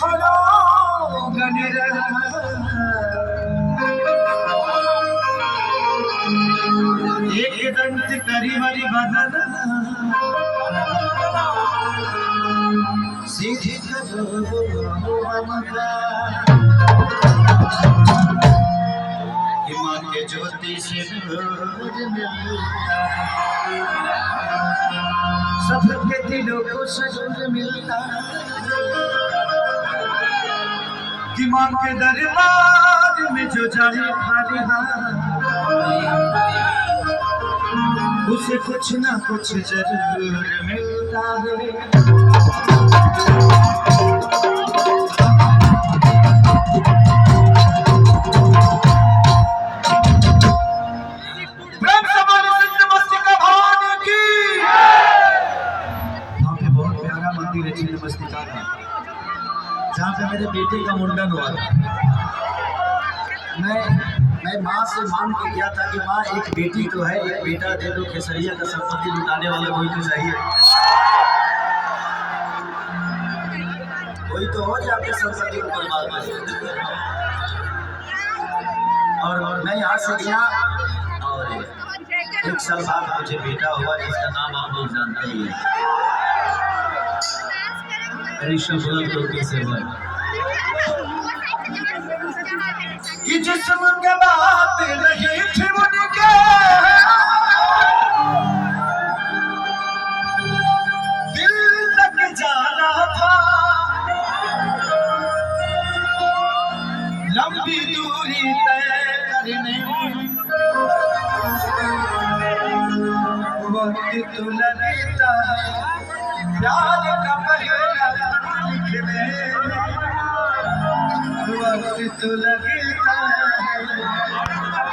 হলো গানের एक दंत करीबरी बदन सीख करो ममता हिमा के ज्योति से सबके दिलों को सजूर मिलता कि माँ के दरबार में जो जाए खाली उसे कुछ ना कुछ जरूर मिलता है। प्रेम से बोलो सिंध मस्तिका भवानी की। वहाँ पे बहुत प्यारा मंदिर है सिंध मस्तिका का, जहाँ पे मेरे बेटे का मुंडन हुआ था। मैं माँ से मांग के गया था कि माँ एक बेटी तो है, एक बेटा दे दो, केसरिया का संपत्ति लुटाने वाला कोई तो चाहिए, कोई तो हो जो आपके संपत्ति को बर्बाद कर। और मैं यहाँ से गया और एक साल बाद मुझे बेटा हुआ जिसका नाम आप लोग जानते ही हैं, ऋषभ से कि जिस्म के बात नहीं थी उनके दिल तक जाना था, लंबी दूरी तय करने वक्त तो लगता है, प्यार का पहला खत लिखने वक्त तो लगता